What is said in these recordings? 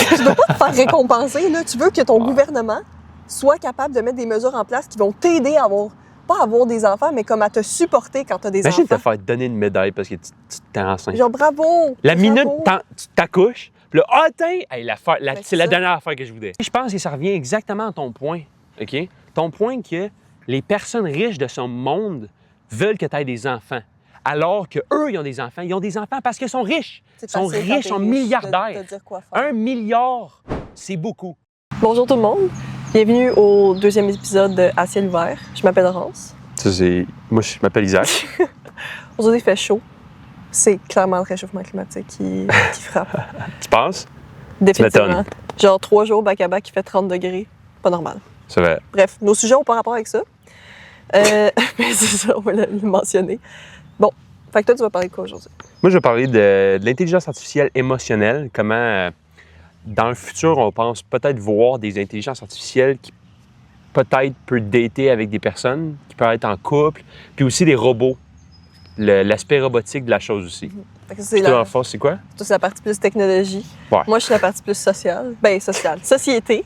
Tu veux pas te faire récompenser, là. Tu veux que ton gouvernement soit capable de mettre des mesures en place qui vont t'aider à avoir, pas à avoir des enfants, mais comme à te supporter quand tu as des Imagine enfants. te faire donner une médaille parce que tu t'es enceinte. Genre, bravo! La minute bravo. tu t'accouches, puis là, ah, tiens, hey, Ben, c'est la ça. dernière affaire que je voulais. Je pense que ça revient exactement à ton point, OK? Ton point que les personnes riches de ce monde veulent que tu aies des enfants. Alors qu'eux, ils ont des enfants parce qu'ils sont riches. Ils sont facile quand riches, t'es sont riche milliardaires. de dire quoi faire. 1 milliard, c'est beaucoup. Bonjour tout le monde. Bienvenue au deuxième épisode de À ciel ouvert. Je m'appelle Laurence. Moi, je m'appelle Isaac. Aujourd'hui, il fait chaud. C'est clairement le réchauffement climatique qui frappe. Tu penses? Définitivement. Genre 3 jours back-à-back, il fait 30 degrés. Pas normal. C'est vrai. Bref, nos sujets n'ont pas rapport avec ça. Mais c'est ça, on va le mentionner. Bon, fait que toi, tu vas parler de quoi aujourd'hui? Moi, je vais parler de l'intelligence artificielle émotionnelle. Comment, dans le futur, on pense peut-être voir des intelligences artificielles qui peut-être peuvent dater avec des personnes, qui peuvent être en couple, puis aussi des robots. L'aspect robotique de la chose aussi. Fait que c'est Toi, en force, c'est quoi? toi, c'est la partie plus technologie. Ouais. Moi, je suis la partie plus sociale. Ben, sociale. Société.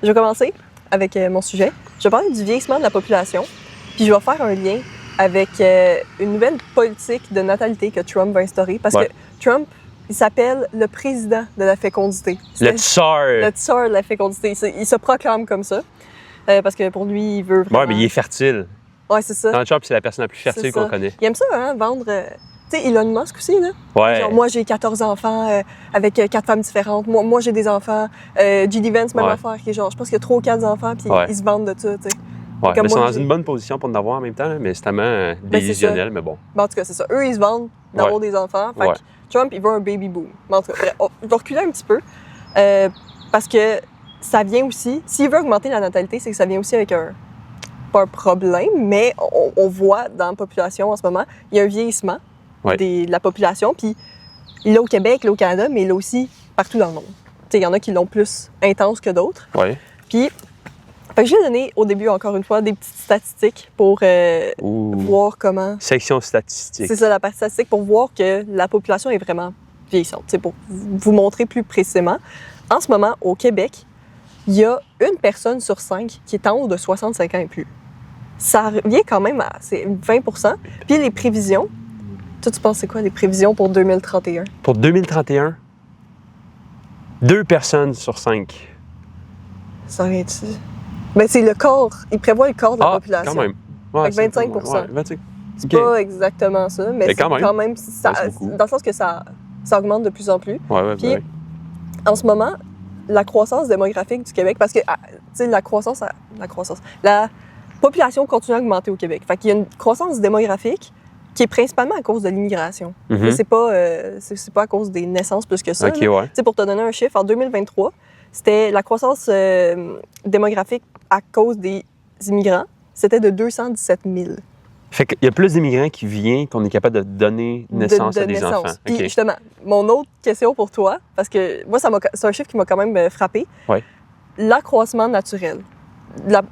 Je vais commencer avec mon sujet. Je vais parler du vieillissement de la population. Puis je vais faire un lien avec une nouvelle politique de natalité que Trump va instaurer. Parce que Trump, il s'appelle le président de la fécondité. Le tsar. Le tsar de la fécondité. Il se proclame comme ça. Parce que pour lui, il veut vraiment... Ouais, mais il est fertile. Ouais, c'est ça. Donald Trump, c'est la personne la plus fertile C'est qu'on ça. connaît. Il aime ça, hein, vendre... Tu sais, Elon Musk aussi, là. Ouais. Genre, moi, j'ai 14 enfants avec 4 femmes différentes. Moi j'ai des enfants. J.D. Vance, même affaire. Qui est genre, je pense qu'il y a 3 ou 4 enfants, puis ils se vendent de ça, tu sais. Ouais, Comme mais ils sont moi, dans une bonne position pour en avoir en même temps, là, mais c'est tellement c'est délusionnel, ça. mais bon. Ben, en tout cas, c'est ça. Eux, ils se vendent d'avoir des enfants. Fait que Trump, il veut un baby boom. Mais en tout cas, bref, je vais reculer un petit peu. Parce que ça vient aussi... S'il veut augmenter la natalité, c'est que ça vient aussi avec pas un problème, mais on voit dans la population en ce moment, il y a un vieillissement de la population. Puis il l'a au Québec, il l'a au Canada, mais il l'a aussi partout dans le monde. Il y en a qui l'ont plus intense que d'autres. Ouais. Puis, fait que je vais donner au début, encore une fois, des petites statistiques pour voir comment... Section statistique. C'est ça, la partie statistique, pour voir que la population est vraiment vieillissante. C'est pour vous montrer plus précisément. En ce moment, au Québec, il y a 1 personne sur 5 qui est en haut de 65 ans et plus. Ça revient quand même à 20 %. Puis les prévisions, toi, tu penses c'est quoi les prévisions pour 2031? Pour 2031, 2 personnes sur 5. Ça revient-tu? Ben, c'est le corps. Il prévoit le corps de la population. Quand même. Ouais, Fait que 25 ouais, 25. C'est pas exactement ça, mais c'est quand même ça, dans le sens que ça augmente de plus en plus. Ouais, puis, en ce moment, la croissance démographique du Québec, parce que, tu sais, la population continue à augmenter au Québec. Fait qu'il y a une croissance démographique qui est principalement à cause de l'immigration. C'est pas à cause des naissances plus que ça. OK, ouais. Tu sais, pour te donner un chiffre, en 2023, c'était la croissance démographique à cause des immigrants, c'était de 217 000. Fait qu'il y a plus d'immigrants qui viennent qu'on est capable de donner naissance à des enfants. Puis justement, mon autre question pour toi, parce que moi, c'est un chiffre qui m'a quand même frappé. Ouais. L'accroissement naturel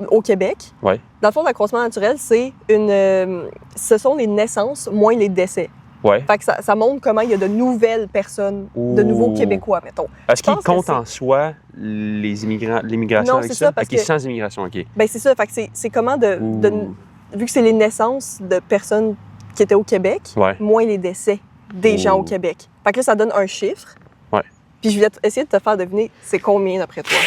au Québec. Ouais. Dans le fond, l'accroissement naturel, ce sont les naissances moins les décès. Ouais. Fait que ça montre comment il y a de nouvelles personnes, de nouveaux Québécois, mettons. Est-ce qu'il compte en soi l'immigration avec ça? Parce que sans immigration, OK. Ben c'est ça. Fait que c'est comment vu que c'est les naissances de personnes qui étaient au Québec, moins les décès des gens au Québec. Fait que là, ça donne un chiffre. Ouais. Puis je vais essayer de te faire deviner c'est combien d'après toi.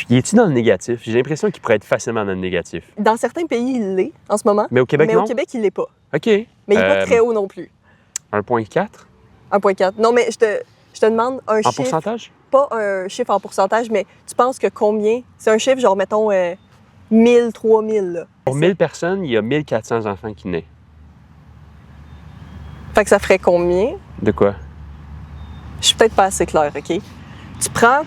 Il est-tu dans le négatif? J'ai l'impression qu'il pourrait être facilement dans le négatif. Dans certains pays, il l'est en ce moment. Mais au Québec, non? Mais au Québec, il l'est pas. OK. Mais il n'est pas très haut non plus. 1,4? 1,4. Non, mais je te demande un chiffre. En pourcentage? Pas un chiffre en pourcentage, mais tu penses que combien? C'est un chiffre, genre, mettons, 1000, 3000, là. Pour 1000 personnes, il y a 1400 enfants qui naissent. Fait que ça ferait combien? De quoi? Je suis peut-être pas assez claire, OK? Tu prends...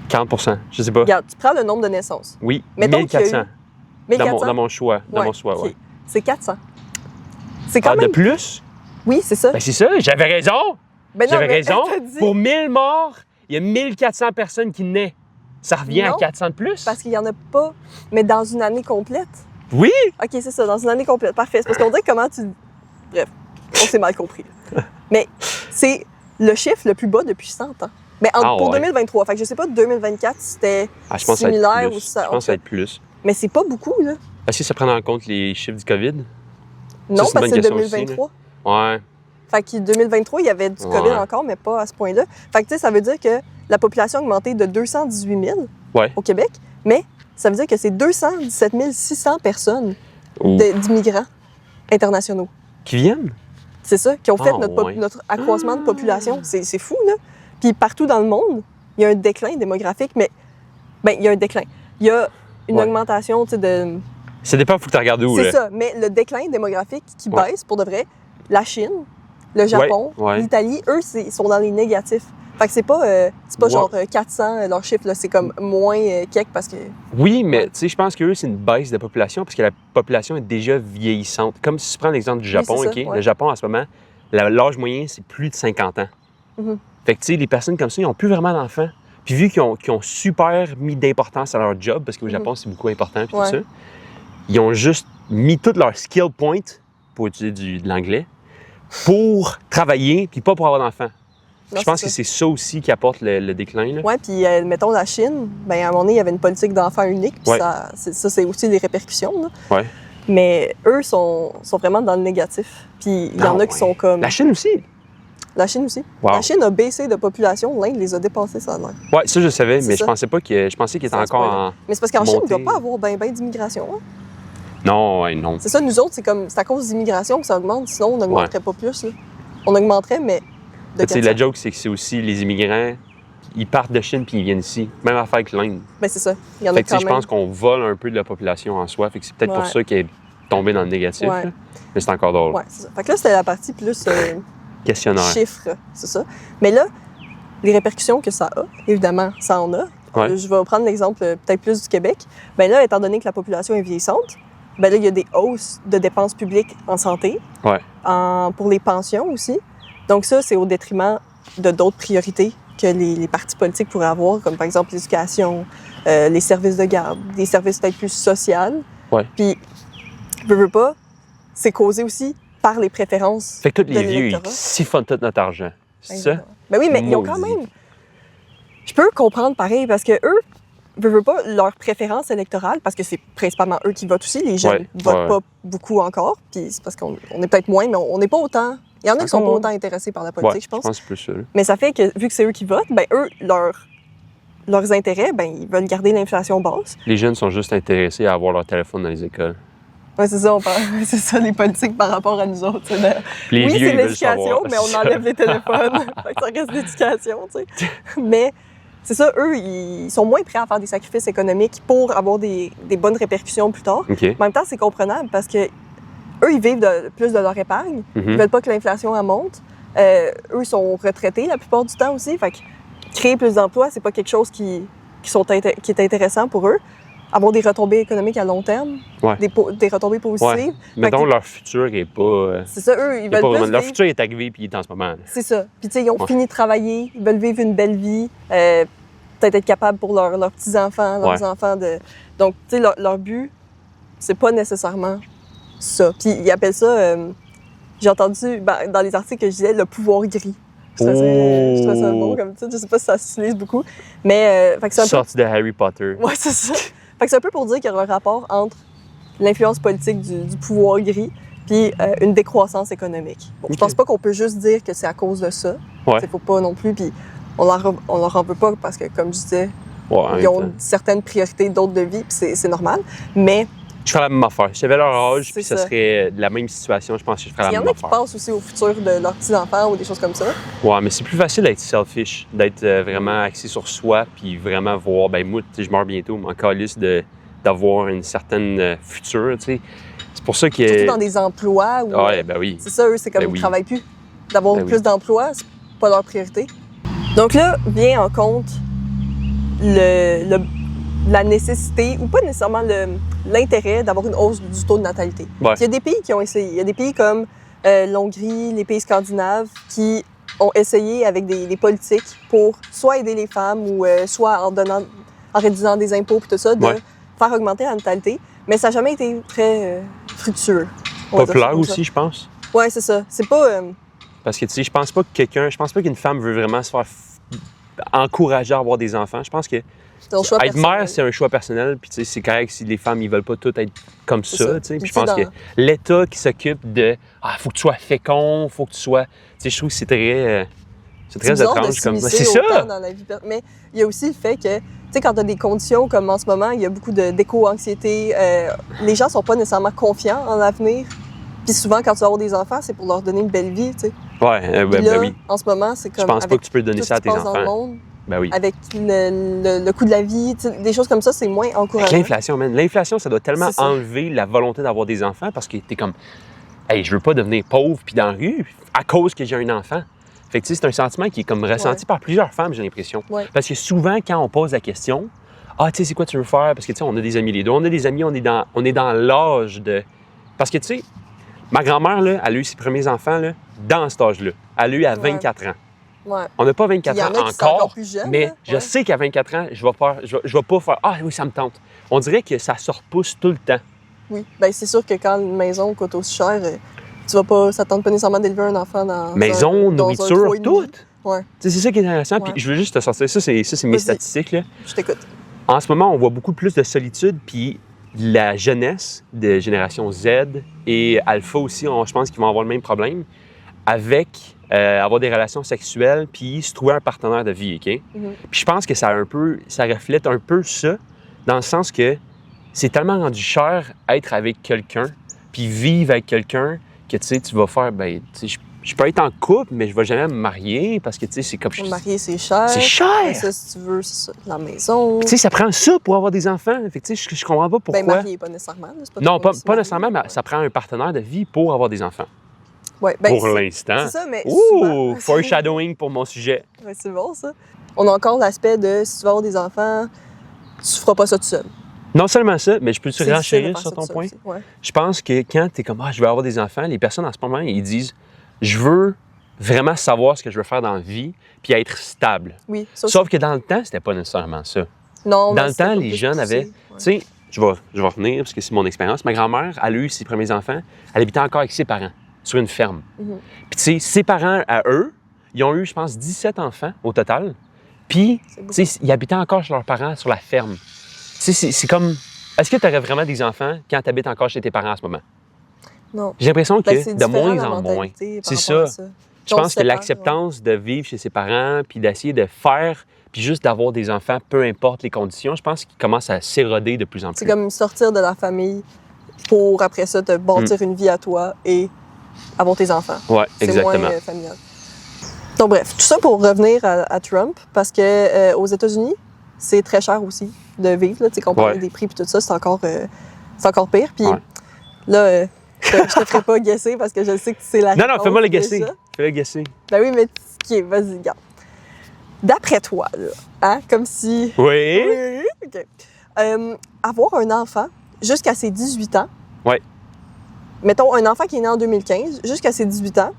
40 %, je sais pas. Regarde, tu prends le nombre de naissances. Oui, mettons 1400. 1400? Dans mon choix. Okay. C'est 400. C'est quand même... de plus? Oui, c'est ça. Ben c'est ça, j'avais raison. Ben non, j'avais raison. Dit... Pour 1000 morts, il y a 1400 personnes qui naissent. Ça revient à 400 de plus? Parce qu'il n'y en a pas, mais dans une année complète. Oui! OK, c'est ça, dans une année complète. Parfait. C'est parce qu'on dirait comment tu... Bref, on s'est mal compris. Mais c'est le chiffre le plus bas depuis 100 ans. Mais pour 2023. Fait que je sais pas, 2024, c'était similaire ou ça. Je pense que ça va être plus. Mais c'est pas beaucoup, là. Est-ce que ça prend en compte les chiffres du COVID? Non, parce que c'est 2023. Aussi, ouais. Fait que 2023, il y avait du COVID encore, mais pas à ce point-là. Fait que, tu sais, ça veut dire que la population a augmenté de 218 000 au Québec, mais ça veut dire que c'est 217 600 personnes d'immigrants internationaux. Qui viennent? C'est ça, qui ont fait notre accroissement de population. C'est fou, là. Puis partout dans le monde, il y a un déclin démographique, mais il y a un déclin. Il y a une augmentation, tu sais, de... Ça dépend, il faut que tu regardes où, C'est ça, mais le déclin démographique qui baisse, pour de vrai, la Chine, le Japon, l'Italie, eux, ils sont dans les négatifs. Fait que c'est pas genre 400, leur chiffre, là, c'est comme moins quelque parce que... Oui, mais tu sais, je pense qu'eux, c'est une baisse de population parce que la population est déjà vieillissante. Comme si tu prends l'exemple du Japon, OK? Le Japon, en ce moment, l'âge moyen, c'est plus de 50 ans. Fait que, tu sais, les personnes comme ça, ils n'ont plus vraiment d'enfants. Puis vu qu'ils ont super mis d'importance à leur job, parce qu'au Japon, c'est beaucoup important, puis tout ça, ils ont juste mis tout leur skill point, pour utiliser de l'anglais, pour travailler, puis pas pour avoir d'enfants. Je pense que c'est ça aussi qui apporte le déclin. Oui, puis mettons la Chine, bien, à un moment donné, il y avait une politique d'enfants unique, puis ça, c'est aussi les répercussions. Là. Mais eux sont vraiment dans le négatif. Puis il y en a qui sont comme... La Chine aussi? La Chine aussi. La Chine a baissé de population, l'Inde les a dépassés, ça a l'air. Oui, ça je savais, mais je pensais pas je pensais qu'il était encore en... Mais c'est parce qu'en Chine, il ne doit pas avoir ben d'immigration. Hein? Non, non. C'est ça, nous autres, c'est à cause d'immigration que ça augmente, sinon on n'augmenterait pas plus. Là. On augmenterait, mais... La joke, c'est que c'est aussi les immigrants, ils partent de Chine puis ils viennent ici. Même affaire que l'Inde. Bien, c'est ça. Il y en a quand même. Je pense qu'on vole un peu de la population en soi. Fait que c'est peut-être pour ça qu'elle est tombée dans le négatif. Mais c'est encore drôle. Oui, c'est ça. Fait que là, c'était la partie plus... questionnaire. Chiffres, c'est ça. Mais là, les répercussions que ça a, évidemment, ça en a. Je vais prendre l'exemple peut-être plus du Québec. Bien là, étant donné que la population est vieillissante, bien là, il y a des hausses de dépenses publiques en santé, pour les pensions aussi. Donc ça, c'est au détriment de d'autres priorités que les partis politiques pourraient avoir, comme par exemple l'éducation, les services de garde, des services peut-être plus sociaux. Puis, veux pas, c'est causé aussi par les préférences. Fait que tous les vieux, ils siphonnent tout notre argent. C'est ça? Ben oui, mais ils ont quand même... Je peux comprendre pareil, parce que eux, veux pas, leur préférence électorale, parce que c'est principalement eux qui votent aussi, les jeunes votent pas beaucoup encore, puis c'est parce qu'on est peut-être moins, mais on n'est pas autant... Il y en a qui sont pas autant intéressés par la politique, je pense. Je pense plus ça. Mais ça fait que, vu que c'est eux qui votent, ben eux, leurs intérêts, ben ils veulent garder l'inflation basse. Les jeunes sont juste intéressés à avoir leur téléphone dans les écoles. Oui, c'est ça, c'est ça les politiques par rapport à nous autres. Les vieux, c'est l'éducation, mais on enlève les téléphones. Ça reste l'éducation, tu sais. Mais c'est ça, eux, ils sont moins prêts à faire des sacrifices économiques pour avoir des bonnes répercussions plus tard. En même temps, c'est comprenable parce que eux, ils vivent plus de leur épargne. Ils veulent pas que l'inflation monte. Eux sont retraités la plupart du temps aussi. Fait que créer plus d'emplois, c'est pas quelque chose qui est intéressant pour eux. Avoir des retombées économiques à long terme, des retombées positives. Mais donc, leur futur n'est pas... c'est ça, eux, ils veulent plus vivre... Leur futur est arrivé puis il est en ce moment. C'est ça. Puis, tu sais, ils ont fini de travailler, ils veulent vivre une belle vie, peut-être être capables pour leurs petits-enfants, leurs enfants de... Donc, tu sais, leur but, c'est pas nécessairement ça. Puis, ils appellent ça... j'ai entendu, dans les articles que je disais, le pouvoir gris. Je trouvais ça bon comme ça. Je sais pas si ça s'utilise beaucoup. Mais... fait que c'est un peu... Sorti de Harry Potter. Ouais, c'est ça. Fait que c'est un peu pour dire qu'il y a un rapport entre l'influence politique du pouvoir gris puis une décroissance économique. Bon, je pense pas qu'on peut juste dire que c'est à cause de ça. Il faut pas non plus, puis on leur en veut pas parce que, comme je disais, ils ont certaines priorités, d'autres de vie, puis c'est normal. Mais... Je ferais la même affaire. Si j'avais leur âge, puis ça serait la même situation, je pense que je ferais la même affaire. Il y en a qui pensent aussi au futur de leurs petits-enfants ou des choses comme ça. Ouais, mais c'est plus facile d'être selfish, d'être vraiment axé sur soi, puis vraiment voir, ben moi, je meurs bientôt, mais en calisse d'avoir une certaine future, tu sais. C'est pour ça que... Surtout dans des emplois où... ben oui. C'est ça, eux, c'est comme ils ne travaillent plus. D'avoir plus d'emplois, c'est pas leur priorité. Donc là, vient en compte la nécessité, ou pas nécessairement l'intérêt d'avoir une hausse du taux de natalité. Il y a des pays qui ont essayé. Il y a des pays comme l'Hongrie, les pays scandinaves, qui ont essayé avec des politiques pour soit aider les femmes ou soit en réduisant des impôts et tout ça, de faire augmenter la natalité. Mais ça n'a jamais été très fructueux. Populaire aussi, je pense. Oui, c'est ça. C'est pas... Parce que, tu sais, je pense pas qu'une femme veut vraiment se faire encourager à avoir des enfants. Je pense que Ton choix être personnel. mère, c'est un choix personnel. Puis, tu sais, c'est correct si les femmes, ils veulent pas toutes être comme C'est ça. ça. Tu sais. Puis, Puis, je pense tu sais, que l'État qui s'occupe de faut que tu sois fécond, faut que tu sois. Tu sais, je trouve que c'est très bizarre de étrange comme ça. s'immiscer C'est autant ça! dans la vie mais il y a aussi le fait que, tu sais, quand tu as des conditions comme en ce moment, il y a beaucoup d'éco-anxiété, les gens sont pas nécessairement confiants en l'avenir. Puis souvent, quand tu vas avoir des enfants, c'est pour leur donner une belle vie, tu sais. Ouais, Puis là, ben oui. en ce moment, c'est comme Je pense pas avec que tu peux donner tout ça à ce qui tes se passe dans le enfants. monde, Ben oui. avec le coût de la vie, tu sais, des choses comme ça, c'est moins Avec encourageant. l'inflation, man. L'inflation, ça doit tellement C'est ça. enlever la volonté d'avoir des enfants parce que t'es comme, hey, je veux pas devenir pauvre puis dans la rue à cause que j'ai un enfant. Fait que, tu sais, c'est un sentiment qui est comme ressenti par plusieurs femmes, j'ai l'impression. Ouais. Parce que souvent, quand on pose la question, tu sais, c'est quoi tu veux faire? Parce que, tu sais, on a des amis les deux. On a des amis, on est dans l'âge de. Parce que, tu sais, ma grand-mère, là, elle a eu ses premiers enfants, là, dans cet âge-là. Elle a eu à 24 ans. Ouais. On n'a pas Puis 24 il y en ans a qui sont encore encore, plus jeunes, mais là. je Ouais. sais qu'à 24 ans, je vais pas faire « Ah oui, ça me tente ». On dirait que ça se repousse tout le temps. Oui. Ben c'est sûr que quand une maison coûte aussi cher, tu vas pas, ça te tente pas nécessairement d'élever un enfant dans Maison, dans un nourriture, 3,5. tout. Ouais, Tu sais, c'est ça qui est intéressant. Ouais. Puis je veux juste te sortir ça, c'est mes Vas-y. statistiques. Là. je t'écoute. En ce moment, on voit beaucoup plus de solitude, puis la jeunesse de génération Z et Alpha aussi, je pense qu'ils vont avoir le même problème avec avoir des relations sexuelles puis se trouver un partenaire de vie, OK? Mhm. Puis je pense que ça reflète un peu ça, dans le sens que c'est tellement rendu cher être avec quelqu'un puis vivre avec quelqu'un que, tu sais, tu vas faire, ben, tu sais, je peux être en couple, mais je vais jamais me marier parce que, tu sais, c'est comme... Pour me marier, c'est cher. C'est cher! Mais ça, si tu veux, c'est ça, la maison. Tu sais, ça prend ça pour avoir des enfants. Fait que, tu sais, je comprends pas pourquoi... Ben, marier, pas nécessairement. là, c'est pas Non, tout le monde qui se pas marie. nécessairement, mais Ouais. ça prend un partenaire de vie pour avoir des enfants. Ouais, ben, Pour c'est- l'instant. C'est ça, mais Ouh, souvent... foreshadowing pour mon sujet. Ouais, c'est bon, ça. On a encore l'aspect de si tu vas avoir des enfants, tu feras pas ça tout seul. Non seulement ça, mais je peux te C'est difficile de renchérir faire sur ça ton tout seul point. aussi. Ouais. Je pense que quand tu es comme, je veux avoir des enfants, les personnes en ce moment, ils disent, je veux vraiment savoir ce que je veux faire dans la vie, puis être stable. Oui, ça aussi. Sauf que dans le temps, c'était pas nécessairement ça. Non, Dans mais le c'était temps, pas les plus jeunes poussé. avaient... Ouais. Tu sais, je vais revenir parce que c'est mon expérience. Ma grand-mère, elle a eu ses premiers enfants. Elle habitait encore avec ses parents, sur une ferme. Mhm. Puis, tu sais, ses parents, à eux, ils ont eu, je pense, 17 enfants au total. Puis, C'est beaucoup. tu sais, ils habitaient encore chez leurs parents sur la ferme. Tu sais, c'est comme... Est-ce que tu aurais vraiment des enfants quand tu habites encore chez tes parents en ce moment? Non. J'ai l'impression que Ben, c'est de différent, moins la en moins. mentalité par C'est rapport ça. à Je On pense se que sépare, l'acceptance de vivre chez ses parents, puis d'essayer de faire, puis juste d'avoir des enfants, peu importe les conditions, je pense qu'il commence à s'éroder de plus en plus. C'est comme sortir de la famille pour, après ça, te bâtir une vie à toi et avoir tes enfants. Ouais, C'est exactement. moins familial. Donc bref, tout ça pour revenir à Trump, parce que aux États-Unis, c'est très cher aussi de vivre. Là, tu sais, comparé Ouais. des prix et tout ça, c'est encore pire. Puis Ouais. là, je te ferai pas guesser parce que je sais que c'est la Non, réponse. non, fais-moi le déjà. guesser. Fais-le guesser. Ben oui, mais OK, vas-y, garde. D'après toi, là, hein, comme si... Oui? Oui, OK. Avoir un enfant jusqu'à ses 18 ans. Ouais. Mettons, un enfant qui est né en 2015, jusqu'à ses 18 ans,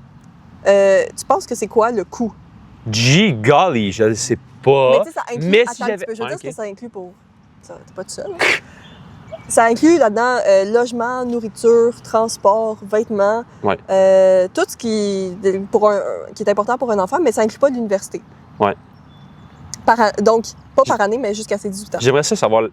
tu penses que c'est quoi le coût? Gee golly, je ne sais pas. Mais tu sais, ça inclut... Mais Attends si un petit j'avais... peu, je veux Ouais, dire ce que ok. ça inclut pour... Ça, t'es pas tout seul. Hein? Ça inclut là-dedans logement, nourriture, transport, vêtements, Ouais. tout ce qui est important pour un enfant, mais ça inclut pas l'université. Ouais. Donc, pas par année, mais jusqu'à ses 18 ans. J'aimerais ça savoir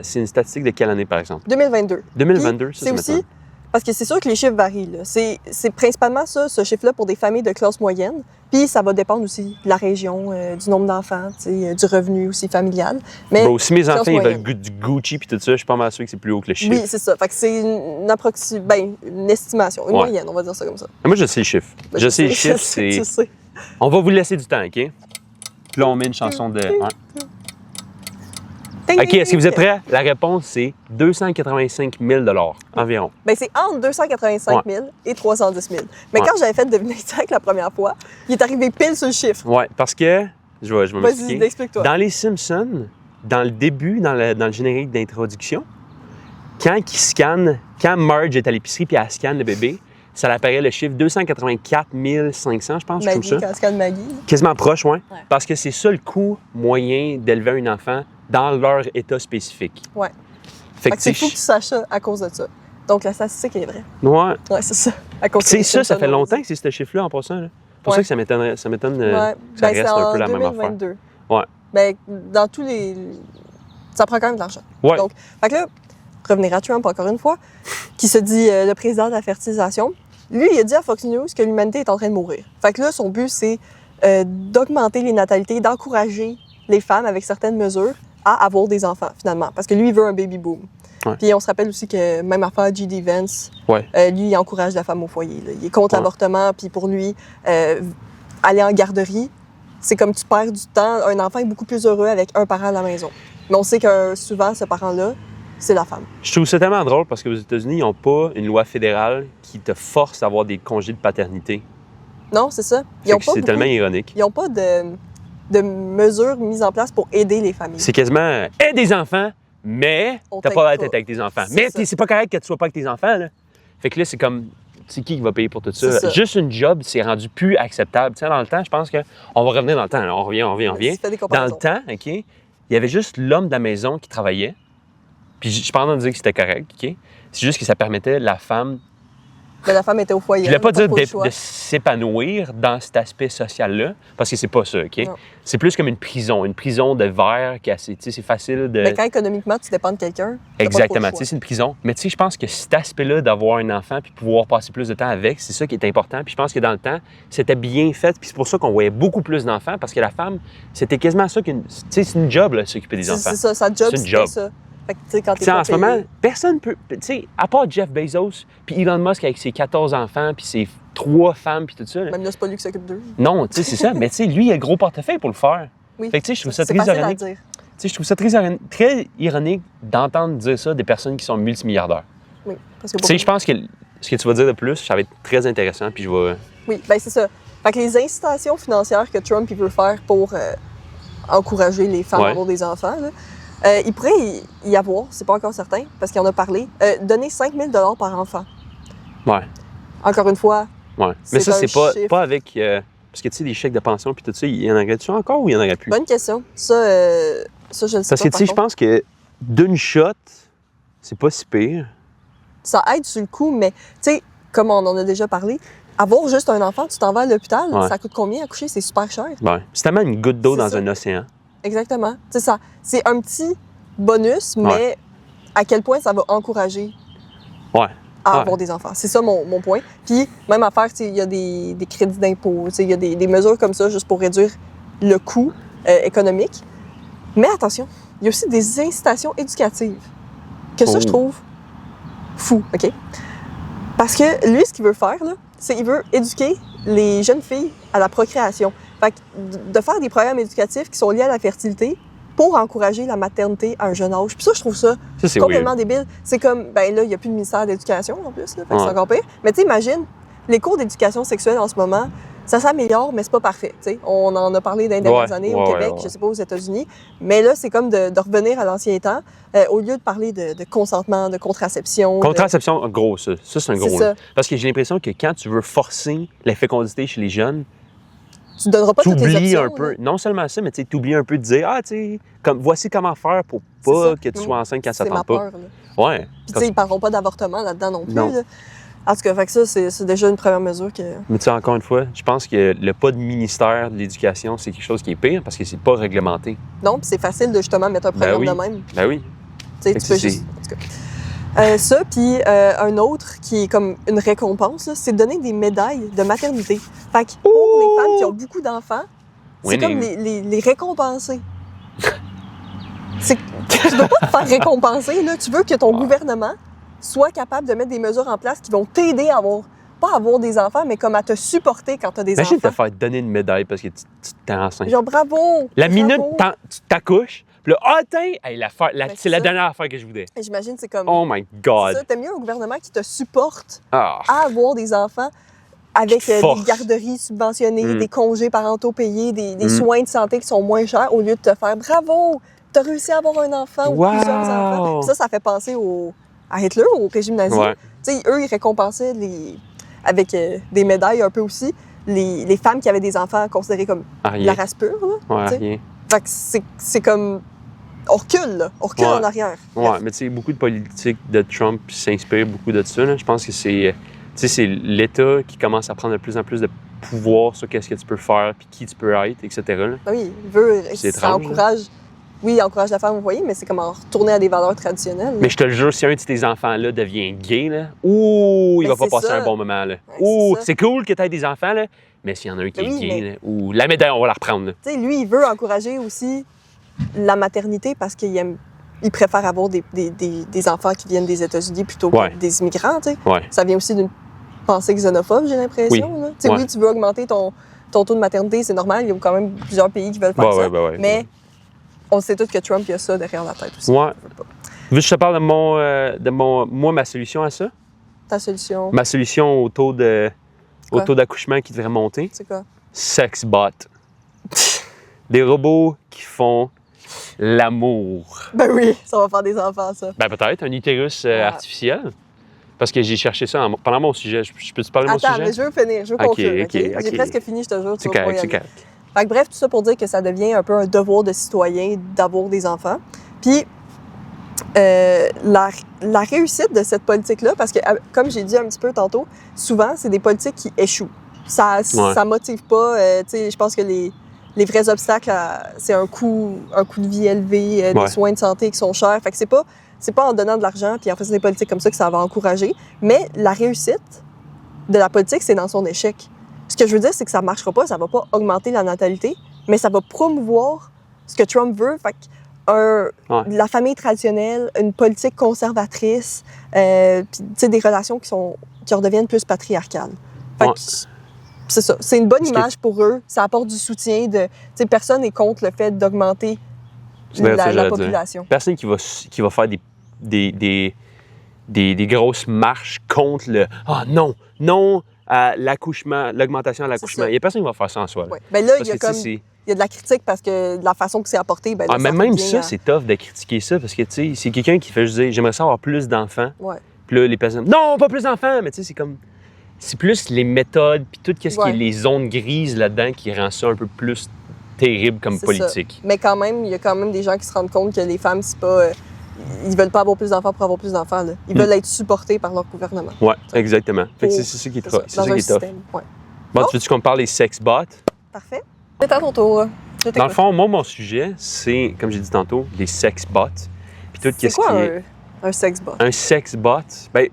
c'est une statistique de quelle année, par exemple? 2022. 2022, Puis, c'est aussi, parce que c'est sûr que les chiffres varient. Là. C'est principalement ça, ce chiffre-là, pour des familles de classe moyenne. Puis ça va dépendre aussi de la région, du nombre d'enfants, du revenu aussi familial. Mais Bon, si mes classe enfants ils veulent moyenne. du Gucci puis tout ça, je suis pas mal sûr que c'est plus haut que le chiffre. oui, c'est ça. Fait que c'est une estimation, une Ouais. moyenne, on va dire ça comme ça. Moi, je sais le chiffre. Ben, je sais le je chiffre, sais, c'est... je sais. On va vous laisser du temps, OK? Puis là, on met une chanson de... Ouais. OK, est-ce que vous êtes prêts? La réponse, c'est 285 000 environ. Ben, c'est entre 285 000 et 310 000. Mais Ouais. quand j'avais fait deviner ça la première fois, il est arrivé pile sur le chiffre. Ouais, parce que... Je vais Vas-y, m'expliquer. explique-toi. Dans Les Simpsons, dans le début, dans le générique d'introduction, quand Marge est à l'épicerie puis elle scanne le bébé, ça apparaît le chiffre 284 500, je pense, comme Maggie, ça. quand scanne Maggie. Quasiment proche, ouais. Ouais. Parce que c'est ça le coût moyen d'élever un enfant dans leur état spécifique. Ouais. Fait Fait que que c'est tu fou que sais, tu saches ça à cause de ça. Donc la statistique est vraie. ouais. Ouais, c'est ça. À cause Tu sais, des ça Simpsons, fait on longtemps dit. que c'est ce chiffre-là en passant. Là. pour ça que ça m'étonne que ça reste un peu la même affaire. 2022. Ouais. Ben, dans tous les... Ça prend quand même de l'argent. Ouais. Donc, fait que là, revenir à Trump encore une fois, qui se dit le président de la fertilisation. Lui, il a dit à Fox News que l'humanité est en train de mourir. Fait que là, son but, c'est d'augmenter les natalités, d'encourager les femmes avec certaines mesures à avoir des enfants, finalement. Parce que lui, il veut un baby boom. Ouais. Puis on se rappelle aussi que même affaire J.D. Vance, Ouais. lui, il encourage la femme au foyer. Là. Il est contre Ouais. l'avortement, puis pour lui, aller en garderie, c'est comme tu perds du temps. Un enfant est beaucoup plus heureux avec un parent à la maison. Mais on sait que souvent, ce parent-là, c'est la femme. Je trouve ça tellement drôle parce qu'aux États-Unis, ils n'ont pas une loi fédérale qui te force à avoir des congés de paternité. Non, c'est ça. C'est tellement ironique. Ils n'ont pas de mesures mises en place pour aider les familles. C'est quasiment aide des enfants, mais On t'as t'aide pas l'air pas. d'être avec tes enfants. C'est Mais ça. c'est pas correct que tu sois pas avec tes enfants. Là. Fait que là, c'est comme, c'est qui va payer pour tout ça? C'est ça. Juste une job, c'est rendu plus acceptable. Tu sais, dans le temps, je pense que on va revenir dans le temps. Là. On revient. Tu fais des Dans comparaisons. le temps, OK, il y avait juste l'homme de la maison qui travaillait. Puis je suis pas en train de dire que c'était correct, OK? C'est juste que ça permettait la femme. Mais la femme était au foyer. Je voulais pas dire trop le choix. de s'épanouir dans cet aspect social-là, parce que c'est pas ça, OK? Non. C'est plus comme une prison de verre qui c'est facile de. Mais quand économiquement, tu dépends de quelqu'un, t'as Exactement, pas tu trop sais, le choix. c'est une prison. Mais tu sais, je pense que cet aspect-là d'avoir un enfant puis pouvoir passer plus de temps avec, c'est ça qui est important. Puis je pense que dans le temps, c'était bien fait. Puis c'est pour ça qu'on voyait beaucoup plus d'enfants, parce que la femme, c'était quasiment ça qu'une. Tu sais, c'est une job, là, s'occuper des enfants. C'est ça, sa job, C'est une c'était job. ça. Fait que, tu sais, quand Tu t'es sais, pas en ce moment, payé, personne peut. Tu sais, à part Jeff Bezos, puis Elon Musk avec ses 14 enfants, puis ses 3 femmes, puis tout ça. Là. même là, c'est pas lui qui s'occupe d'eux. Non, tu sais, c'est ça. Mais tu sais, lui, il a le gros portefeuille pour le faire. Oui. Fait que tu sais, je trouve ça C'est très facile à ironique. dire. Tu sais, je trouve ça très ironique d'entendre dire ça des personnes qui sont multimilliardaires. Oui. Parce que Tu sais, je pense que ce que tu vas dire de plus, ça va être très intéressant, puis je vais... Oui, bien c'est ça. Fait que les incitations financières que Trump il veut faire pour encourager les femmes Ouais. à avoir des enfants, là, il pourrait y avoir, c'est pas encore certain, parce qu'il en a parlé, donner 5 000 $ par enfant. Ouais, Encore une fois, ouais. Mais ça, un c'est chiffre. pas avec... parce que, tu sais, les chèques de pension, puis tout ça, il y en aurait-tu encore ou il y en aurait plus? Bonne question. Ça je le sais Parce pas. que, tu sais, par je contre. pense que d'une shot, c'est pas si pire. Ça aide sur le coup, mais tu sais, comme on en a déjà parlé, avoir juste un enfant, tu t'en vas à l'hôpital, Ouais. ça coûte combien à coucher? C'est super cher. Ouais. C'est tellement une goutte d'eau C'est dans ça. un océan. Exactement. C'est ça. C'est un petit bonus, mais Ouais. à quel point ça va encourager Ouais. à Ouais. avoir des enfants. C'est ça mon point. Puis, même affaire, tu sais, il y a des crédits d'impôt, tu sais, il y a des mesures comme ça juste pour réduire le coût économique. Mais attention, il y a aussi des incitations éducatives. Que ça, Oh. je trouve fou, OK? Parce que lui, ce qu'il veut faire, là, c'est qu'il veut éduquer les jeunes filles à la procréation. Fait que de faire des programmes éducatifs qui sont liés à la fertilité pour encourager la maternité à un jeune âge. Puis ça, je trouve ça Ça, c'est complètement weird. débile. C'est comme, ben là, il n'y a plus de ministère d'éducation en plus, là, fait que Ouais. c'est encore pire. Mais tu sais, imagine, les cours d'éducation sexuelle en ce moment, ça s'améliore, mais c'est pas parfait. Tu sais, on en a parlé dans les dernières Ouais, années ouais, au Québec, ouais. je sais pas aux États-Unis. Mais là, c'est comme de revenir à l'ancien temps, au lieu de parler de consentement, de contraception. Contraception, gros, ça. Ça, c'est un gros. C'est ça. là. Parce que j'ai l'impression que quand tu veux forcer la fécondité chez les jeunes, Tu donneras pas toutes les t'oublies options. un peu. là. Non seulement ça, mais tu oublies un peu de dire, ah, tu sais, comme, voici comment faire pour C'est pas ça. que tu sois enceinte quand ça C'est ma tente pas. peur. Là. Ouais. Puis tu sais, ils parleront pas d'avortement là-dedans non plus. Non. Là. En tout cas, fait que ça, c'est déjà une première mesure que... Mais tu sais, encore une fois, je pense que le pas de ministère de l'Éducation, c'est quelque chose qui est pire parce que c'est pas réglementé. Non, puis c'est facile de justement mettre un programme oui. de même. Ben oui. Tu sais, Fait tu que peux c'est- juste... en tout cas. Ça, puis un autre qui est comme une récompense, là, c'est de donner des médailles de maternité. Fait que pour les femmes qui ont beaucoup d'enfants, c'est Winning. comme les récompenser. Tu veux pas te faire récompenser, là. Tu veux que ton gouvernement soit capable de mettre des mesures en place qui vont t'aider à avoir, pas à avoir des enfants, mais comme à te supporter quand tu as des Imagine te enfants. faire donner une médaille parce que tu t'es enceinte. Genre, bravo! La minute, bravo. tu t'accouches, puis là, ah, tiens, hey, Ben, c'est c'est la ça. dernière affaire que je voulais. Et j'imagine, c'est comme... Oh my c'est God. ça, t'aimes mieux un gouvernement qui te supporte Ah. à avoir des enfants avec Qui te force. des garderies subventionnées, Mm. des congés parentaux payés, des Mm. soins de santé qui sont moins chers, au lieu de te faire bravo, t'as réussi à avoir un enfant ou Wow. plusieurs enfants. Puis ça fait penser à Hitler, au régime nazi. Ouais. Tu sais, eux, ils récompensaient avec des médailles un peu aussi les femmes qui avaient des enfants considérés comme Ah, de rien. la race pure. Là. Ouais, tu sais. rien. Fait que c'est comme... On recule, là. On recule Ouais. en arrière. Ouais, mais tu sais, beaucoup de politiques de Trump s'inspirent beaucoup de ça. Là. Je pense que c'est l'État qui commence à prendre de plus en plus de pouvoir sur qu'est-ce que tu peux faire, puis qui tu peux être, etc. Là. Ben oui, il veut, C'est ça étrange, encourage, oui, il encourage la femme au foyer, mais c'est comme en retourner à des valeurs traditionnelles. Là. Mais je te le jure, si un de tes enfants-là devient gay, là, ouh, il Ben, va pas c'est passer ça. un bon moment. Là. Ouais, Ouh, c'est ça. c'est cool que tu aies des enfants, là, mais s'il y en a un qui Ben est oui, gay, mais- là, ouh, la médaille, on va la reprendre. Là. Tu sais, lui, il veut encourager aussi la maternité parce il préfère avoir des enfants qui viennent des États-Unis plutôt Ouais. que des immigrants, tu sais. Ouais. Ça vient aussi d'une pensée xénophobe, j'ai l'impression. là. Tu sais, Ouais. oui, tu veux augmenter ton taux de maternité, c'est normal. Il y a quand même plusieurs pays qui veulent faire ça. Ouais. Mais on sait tous que Trump, il a ça derrière la tête aussi. Ouais. Veux que je te parle moi, ma solution à ça? Ta solution, Ma solution au taux Quoi? d'accouchement qui devrait monter? c'est quoi? Sexbot. Des robots qui font l'amour. Ben oui, ça va faire des enfants, ça. Ben peut-être, un utérus Ouais. artificiel. Parce que j'ai cherché ça pendant mon sujet. Je peux te parler de mon Attends, sujet? mais je veux finir, je veux Ok, conclure. ok. J'ai presque fini, je te jure, tu C'est vas pouvoir y correct, c'est aller. correct. Fait que bref, tout ça pour dire que ça devient un peu un devoir de citoyen d'avoir des enfants. Puis, la réussite de cette politique-là, parce que, comme j'ai dit un petit peu tantôt, souvent, c'est des politiques qui échouent. Ça motive pas. Tu sais, je pense que les vrais obstacles, c'est un coût de vie élevé, des Ouais. soins de santé qui sont chers. Fait que c'est pas en donnant de l'argent puis en faisant des politiques comme ça que ça va encourager. Mais la réussite de la politique, c'est dans son échec. Ce que je veux dire, c'est que ça marchera pas, ça va pas augmenter la natalité, mais ça va promouvoir ce que Trump veut. Fait que la famille traditionnelle, une politique conservatrice, puis tu sais, des relations qui redeviennent plus patriarcales. Fait que c'est ça. C'est une bonne image pour eux. Ça apporte du soutien. Tu sais, personne n'est contre le fait d'augmenter la population. Personne qui va faire des grosses marches contre le « Ah non à l'accouchement, l'augmentation de l'accouchement ». Il n'y a personne qui va faire ça en soi. Là. Ouais. Ben là, Parce il y a que, comme... tu sais, Il y a de la critique parce que de la façon que c'est apporté, ben là, mais ça même revient ça, à- c'est tough de critiquer ça parce que, tu sais, c'est quelqu'un qui fait juste dire « J'aimerais ça avoir plus d'enfants Ouais. ». Puis là, les personnes « Non, pas plus d'enfants! » Mais tu sais, c'est comme... C'est plus les méthodes puis tout ce qui Ouais. est les zones grises là-dedans qui rend ça un peu plus terrible comme C'est politique. Mais quand même, il y a quand même des gens qui se rendent compte que les femmes, c'est pas... ils veulent pas avoir plus d'enfants pour avoir plus d'enfants. Là. Ils veulent être supportés par leur gouvernement. Ouais, exactement. Fait que Pour- c'est ça qui est C'est tough. ça, C'est dans ça un qui est tough. système. Ouais. Bon, Bon. tu veux-tu qu'on parle des sex-bots? Parfait. C'est à ton tour. Je t'écoute. Dans le fond, moi, mon sujet, c'est, comme j'ai dit tantôt, des sex-bots. Puis tout c'est ce quoi qui est... un sex bot? Un sex-bot, ben,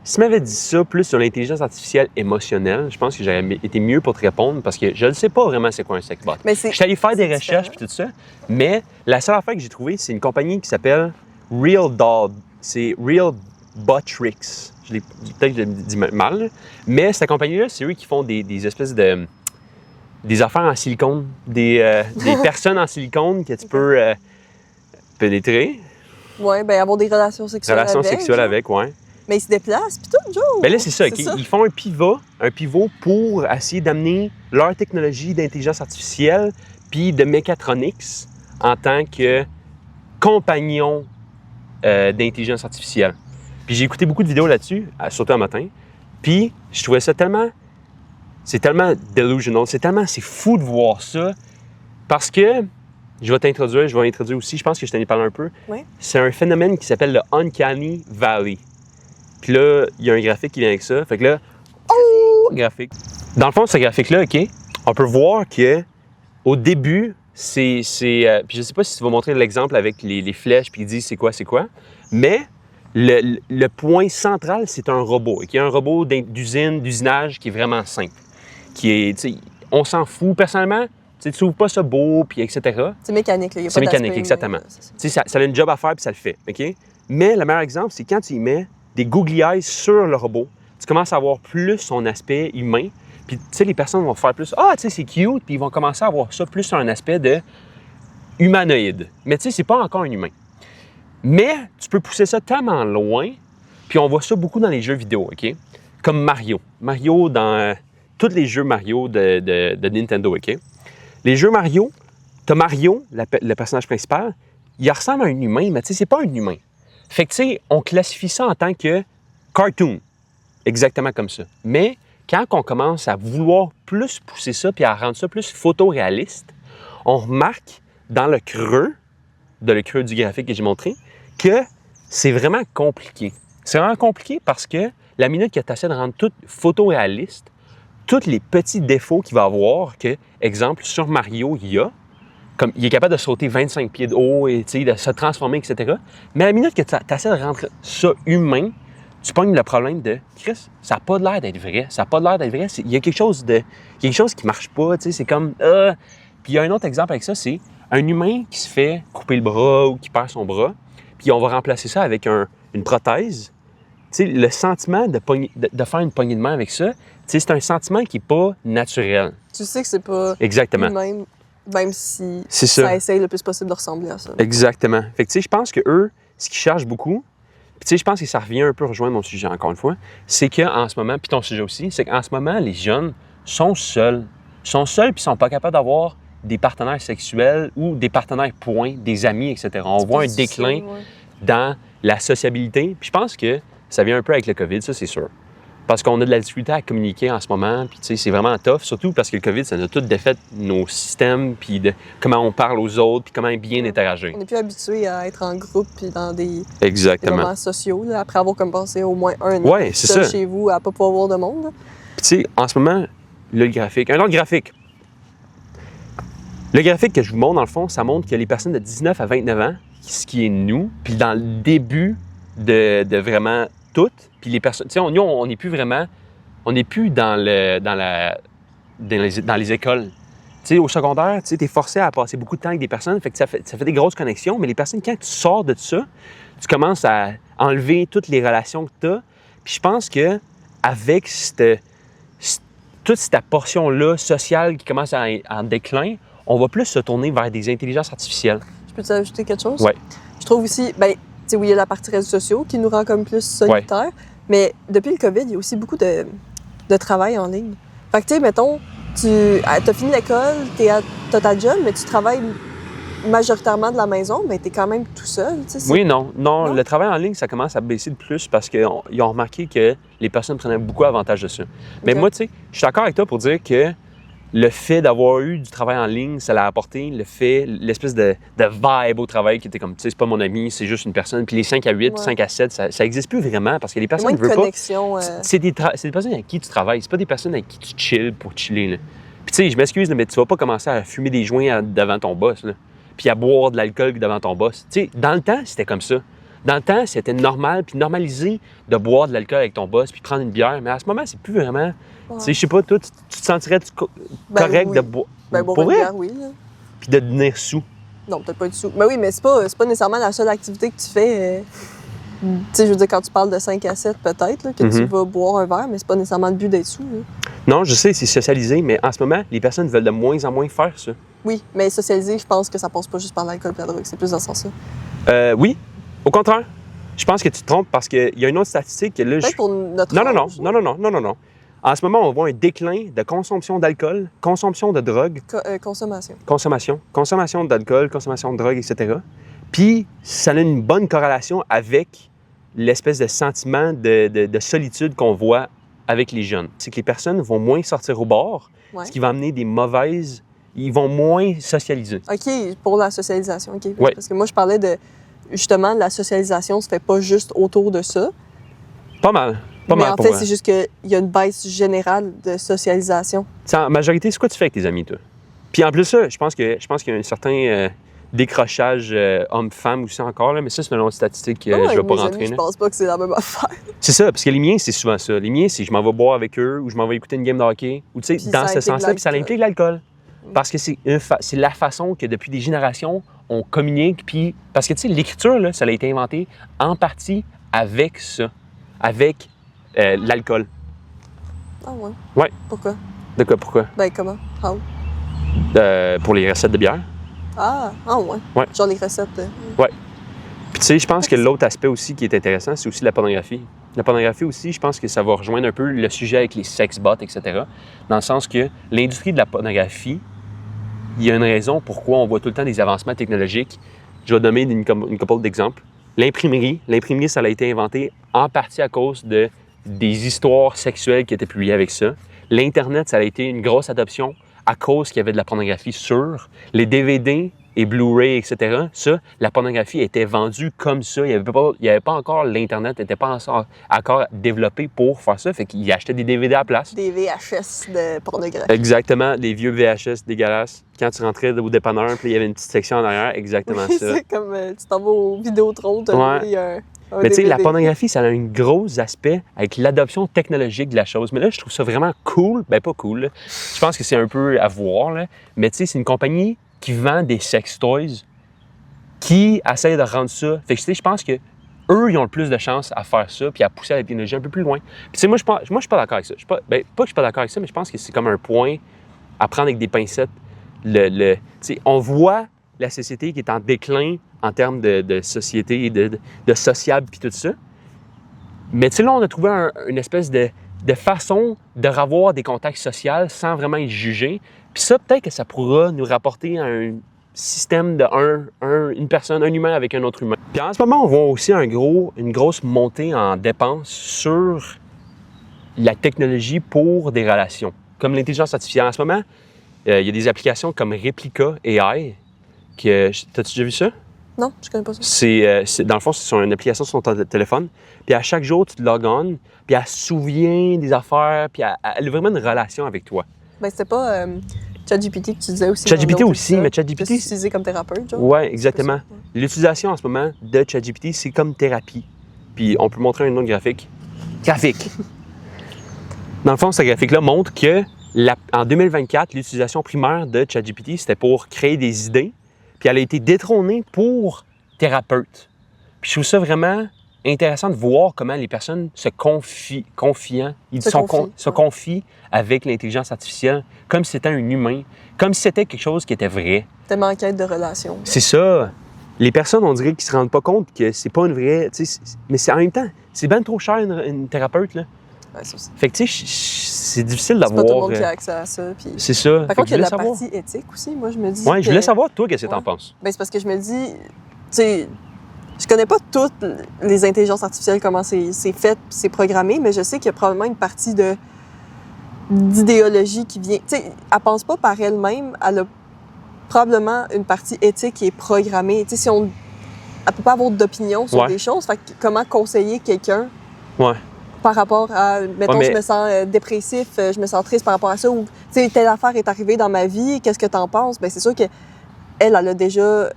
si tu m'avais dit ça plus sur l'intelligence artificielle émotionnelle, je pense que j'aurais été mieux pour te répondre parce que je ne sais pas vraiment c'est quoi un sex-bot. Mais Je suis allé faire des c'est recherches différent. puis tout ça, mais la seule affaire que j'ai trouvée, c'est une compagnie qui s'appelle Real Dog. C'est Real Botrix. Peut-être que je l'ai dit mal, là. Mais cette compagnie-là, c'est eux qui font des espèces de... des affaires en silicone, des personnes en silicone que tu peux pénétrer, Ouais, ben avoir des relations sexuelles relations avec. sexuelles genre. avec, ouais. Mais ils se déplacent, puis tout, genre. Ben là, c'est ça. OK? Ils font un pivot pour essayer d'amener leur technologie d'intelligence artificielle puis de mécatronics en tant que compagnon d'intelligence artificielle. Puis j'ai écouté beaucoup de vidéos là-dessus, surtout un matin, puis je trouvais ça tellement... C'est tellement delusional, c'est fou de voir ça, parce que, je vais introduire aussi, je pense que je t'en ai parlé un peu, Oui. c'est un phénomène qui s'appelle le Uncanny Valley. Puis là, il y a un graphique qui vient avec ça. Fait que là, graphique. Dans le fond, ce graphique-là, OK, on peut voir que au début, puis je sais pas si tu vas montrer l'exemple avec les flèches, puis il dit c'est quoi, mais le point central, c'est un robot. OK? Un robot d'usinage qui est vraiment simple. Qui est, tu sais, on s'en fout personnellement. Tu trouves pas ça beau, puis etc. C'est mécanique, là. Il y a C'est pas mécanique, d'aspect exactement. humain, là, c'est ça. Tu sais, ça a une job à faire, puis ça le fait. OK? Mais le meilleur exemple, c'est quand tu y mets des googly eyes sur le robot, tu commences à avoir plus son aspect humain. Puis, tu sais, les personnes vont faire plus « Ah, tu sais, c'est cute », puis ils vont commencer à avoir ça plus sur un aspect de humanoïde. Mais tu sais, c'est pas encore un humain. Mais tu peux pousser ça tellement loin, puis on voit ça beaucoup dans les jeux vidéo, OK? Comme Mario. Mario dans tous les jeux Mario de Nintendo, OK? Les jeux Mario, t'as Mario, le personnage principal, il ressemble à un humain, mais tu sais, c'est pas un humain. Fait que, tu sais, on classifie ça en tant que cartoon. Exactement comme ça. Mais quand on commence à vouloir plus pousser ça puis à rendre ça plus photoréaliste, on remarque dans le creux du graphique que j'ai montré que c'est vraiment compliqué. C'est vraiment compliqué parce que la minute que tu essaies de rendre tout photoréaliste, tous les petits défauts qu'il va avoir, que, exemple, sur Mario, comme il est capable de sauter 25 pieds de haut et de se transformer, etc. Mais à la minute que tu essaies de rendre ça humain, tu pognes le problème de Chris, ça n'a pas l'air d'être vrai. Ça n'a pas l'air d'être vrai. Il y a quelque chose qui marche pas. C'est comme. Puis il y a un autre exemple avec ça, c'est un humain qui se fait couper le bras ou qui perd son bras, puis on va remplacer ça avec une prothèse. Le sentiment de faire une poignée de main avec ça, c'est un sentiment qui n'est pas naturel. Tu sais que c'est pas Exactement. humain, même si C'est ça essaye le plus possible de ressembler à ça. Exactement. Fait que je pense que eux, ce qu'ils cherchent beaucoup, puis je pense que ça revient un peu rejoindre mon sujet encore une fois, c'est qu'en ce moment, puis ton sujet aussi, c'est qu'en ce moment, les jeunes sont seuls. Ils sont seuls puis ils sont pas capables d'avoir des partenaires sexuels ou des partenaires point, des amis, etc. On voit un déclin dans la sociabilité. Puis je pense que ça vient un peu avec le COVID, ça c'est sûr. Parce qu'on a de la difficulté à communiquer en ce moment, puis c'est vraiment tough, surtout parce que le COVID, ça nous a tout défait nos systèmes, puis de comment on parle aux autres, puis comment bien interagir. On n'est plus habitué à être en groupe, puis dans des moments sociaux, là, après avoir comme passé au moins un an chez vous, à ne pas pouvoir voir de monde. Puis tu sais, en ce moment, le graphique, un autre graphique. Le graphique que je vous montre, dans le fond, ça montre que les personnes de 19 à 29 ans, ce qui est nous, puis dans le début de vraiment toutes, puis les personnes, tu sais, nous, on n'est plus vraiment, on n'est plus dans les écoles. Tu sais, au secondaire, tu es forcé à passer beaucoup de temps avec des personnes, fait que ça fait des grosses connexions, mais les personnes, quand tu sors de ça, tu commences à enlever toutes les relations que tu as. Puis je pense que avec toute cette portion-là sociale qui commence en déclin, on va plus se tourner vers des intelligences artificielles. Je peux t'ajouter quelque chose? Oui. Je trouve aussi, tu sais, oui, il y a la partie réseaux sociaux qui nous rend comme plus solitaires, mais depuis le COVID, il y a aussi beaucoup de travail en ligne. Fait que, tu sais, mettons, tu as fini l'école, t'as ta job, mais tu travailles majoritairement de la maison, mais tu es quand même tout seul. Oui, non. Le travail en ligne, ça commence à baisser de plus parce qu'ils ont remarqué que les personnes prenaient beaucoup avantage de ça. Mais moi, tu sais, je suis d'accord avec toi pour dire que le fait d'avoir eu du travail en ligne, ça l'a apporté l'espèce de vibe au travail qui était comme, tu sais, c'est pas mon ami, c'est juste une personne. Puis les 5 à 8, 5 à 7, ça n'existe plus vraiment parce que les personnes ne veulent pas. C'est des personnes avec qui tu travailles, c'est pas des personnes avec qui tu chilles pour chiller. Là. Puis tu sais, je m'excuse, mais tu vas pas commencer à fumer des joints devant ton boss, là, puis à boire de l'alcool devant ton boss. Tu sais, dans le temps, c'était comme ça. Dans le temps, c'était normal, puis normalisé de boire de l'alcool avec ton boss, puis prendre une bière. Mais à ce moment, c'est plus vraiment. Tu sais, je sais pas, toi, tu te sentirais correct de boire. Boire une bière, oui. Puis de devenir sous. Non, peut-être pas être sous. Mais oui, mais c'est pas nécessairement la seule activité que tu fais. Tu sais, je veux dire, quand tu parles de 5 à 7, peut-être, là, que tu vas boire un verre, mais c'est pas nécessairement le but d'être sous. Là. Non, je sais, c'est socialisé, mais en ce moment, les personnes veulent de moins en moins faire ça. Oui, mais socialiser, je pense que ça passe pas juste par l'alcool et la drogue. C'est plus dans ce sens-là. Oui, au contraire. Je pense que tu te trompes parce qu'il y a une autre statistique que là. Peut-être pour notre âge. Non. En ce moment, on voit un déclin de consommation d'alcool, consommation de drogue. Consommation d'alcool, consommation de drogue, etc. Puis, ça a une bonne corrélation avec l'espèce de sentiment de solitude qu'on voit avec les jeunes. C'est que les personnes vont moins sortir au bord, ce qui va amener des mauvaises. Ils vont moins socialiser. OK, pour la socialisation. OK. Ouais. Parce que moi, je parlais justement, la socialisation se fait pas juste autour de ça. Pas mal. Mais en fait, c'est juste qu'il y a une baisse générale de socialisation. En majorité, c'est quoi tu fais avec tes amis, toi? Puis en plus, ça, je pense qu'il y a un certain décrochage homme-femme aussi encore, là, mais ça, c'est une autre statistique que je ne vais pas rentrer. Je pense pas que c'est la même affaire. C'est ça, parce que les miens, c'est souvent ça. Les miens, c'est je m'en vais boire avec eux ou je m'en vais écouter une game de hockey. Ou tu sais, dans ce sens-là, puis ça implique l'alcool. Parce que c'est la façon que depuis des générations, on communique. Puis parce que tu sais, l'écriture, là, ça a été inventé en partie avec ça, avec l'alcool. Ah ouais? Ouais. Pourquoi? De quoi, pourquoi? Ben comment? How? Pour les recettes de bière. Ah ouais? Genre les recettes. Ouais. Puis tu sais, je pense que l'autre aspect aussi qui est intéressant, c'est aussi la pornographie. La pornographie aussi, je pense que ça va rejoindre un peu le sujet avec les sex-bots, etc. Dans le sens que l'industrie de la pornographie, il y a une raison pourquoi on voit tout le temps des avancements technologiques. Je vais donner une couple d'exemples. L'imprimerie, ça a été inventé en partie à cause des histoires sexuelles qui étaient publiées avec ça. L'Internet, ça a été une grosse adoption à cause qu'il y avait de la pornographie sur. Les DVD et Blu-ray, etc., ça, la pornographie était vendue comme ça. Il n'y avait pas encore l'Internet, n'était pas encore développé pour faire ça. Fait qu'ils achetaient des DVD à la place. Des VHS de pornographie. Exactement, des vieux VHS dégueulasses. Quand tu rentrais au dépanneur, puis il y avait une petite section en arrière, exactement Oui, ça. c'est comme tu t'en vas au Vidéotron, tu as Mais tu sais, la pornographie, ça a un gros aspect avec l'adoption technologique de la chose. Mais là, je trouve ça vraiment cool. Ben, pas cool, là. Je pense que c'est un peu à voir, là. Mais tu sais, c'est une compagnie qui vend des sex toys qui essaie de rendre ça. Fait que tu sais, je pense que eux, ils ont le plus de chance à faire ça puis à pousser la technologie un peu plus loin. Puis tu sais, moi, je suis pas d'accord avec ça. Pas que je suis pas d'accord avec ça, mais je pense que c'est comme un point à prendre avec des pincettes. Tu sais, on voit la société qui est en déclin en termes de société, de sociable puis tout ça. Mais tu sais, là, on a trouvé une espèce de façon de revoir des contacts sociaux sans vraiment y juger. Puis ça, peut-être que ça pourra nous rapporter un système de une personne, un humain avec un autre humain. Puis en ce moment, on voit aussi une grosse montée en dépenses sur la technologie pour des relations, comme l'intelligence artificielle. En ce moment, il y a des applications comme Replica AI. T'as-tu déjà vu ça? Non, je connais pas ça. Dans le fond, c'est sur une application sur ton téléphone. Puis à chaque jour, tu te log on, puis elle se souvient des affaires, puis elle a vraiment une relation avec toi. Ben, c'était pas ChatGPT que tu disais aussi. ChatGPT aussi, mais ChatGPT... C'est utilisé comme thérapeute, genre? Oui, exactement. L'utilisation en ce moment de ChatGPT, c'est comme thérapie. Puis on peut montrer un autre graphique. Graphique! Dans le fond, ce graphique-là montre que en 2024, l'utilisation primaire de ChatGPT, c'était pour créer des idées. Puis elle a été détrônée pour thérapeute. Puis je trouve ça vraiment intéressant de voir comment les personnes se confient avec l'intelligence artificielle comme si c'était un humain, comme si c'était quelque chose qui était vrai. Tellement en quête de relation. C'est ça. Les personnes, on dirait qu'ils se rendent pas compte que c'est pas une vraie... Mais en même temps, c'est bien trop cher une thérapeute, là. Ouais, ça aussi. Fait que tu sais, c'est difficile d'avoir... C'est pas tout le monde qui a accès à ça. Puis... C'est ça. Par contre, il y a la partie éthique aussi. Moi, je me dis. Ouais, je voulais savoir, toi, qu'est-ce que t'en penses? Ben, c'est parce que je me dis, tu sais, je connais pas toutes les intelligences artificielles, comment c'est fait, c'est programmé, mais je sais qu'il y a probablement une partie d'idéologie qui vient. Tu sais, elle pense pas par elle-même, elle a probablement une partie éthique qui est programmée. Tu sais, elle peut pas avoir d'opinion sur des choses. Fait que comment conseiller quelqu'un? Ouais. Par rapport à, mettons, je me sens dépressif, je me sens triste par rapport à ça, ou, tu sais, telle affaire est arrivée dans ma vie, qu'est-ce que t'en penses? Bien, c'est sûr qu'elle a déjà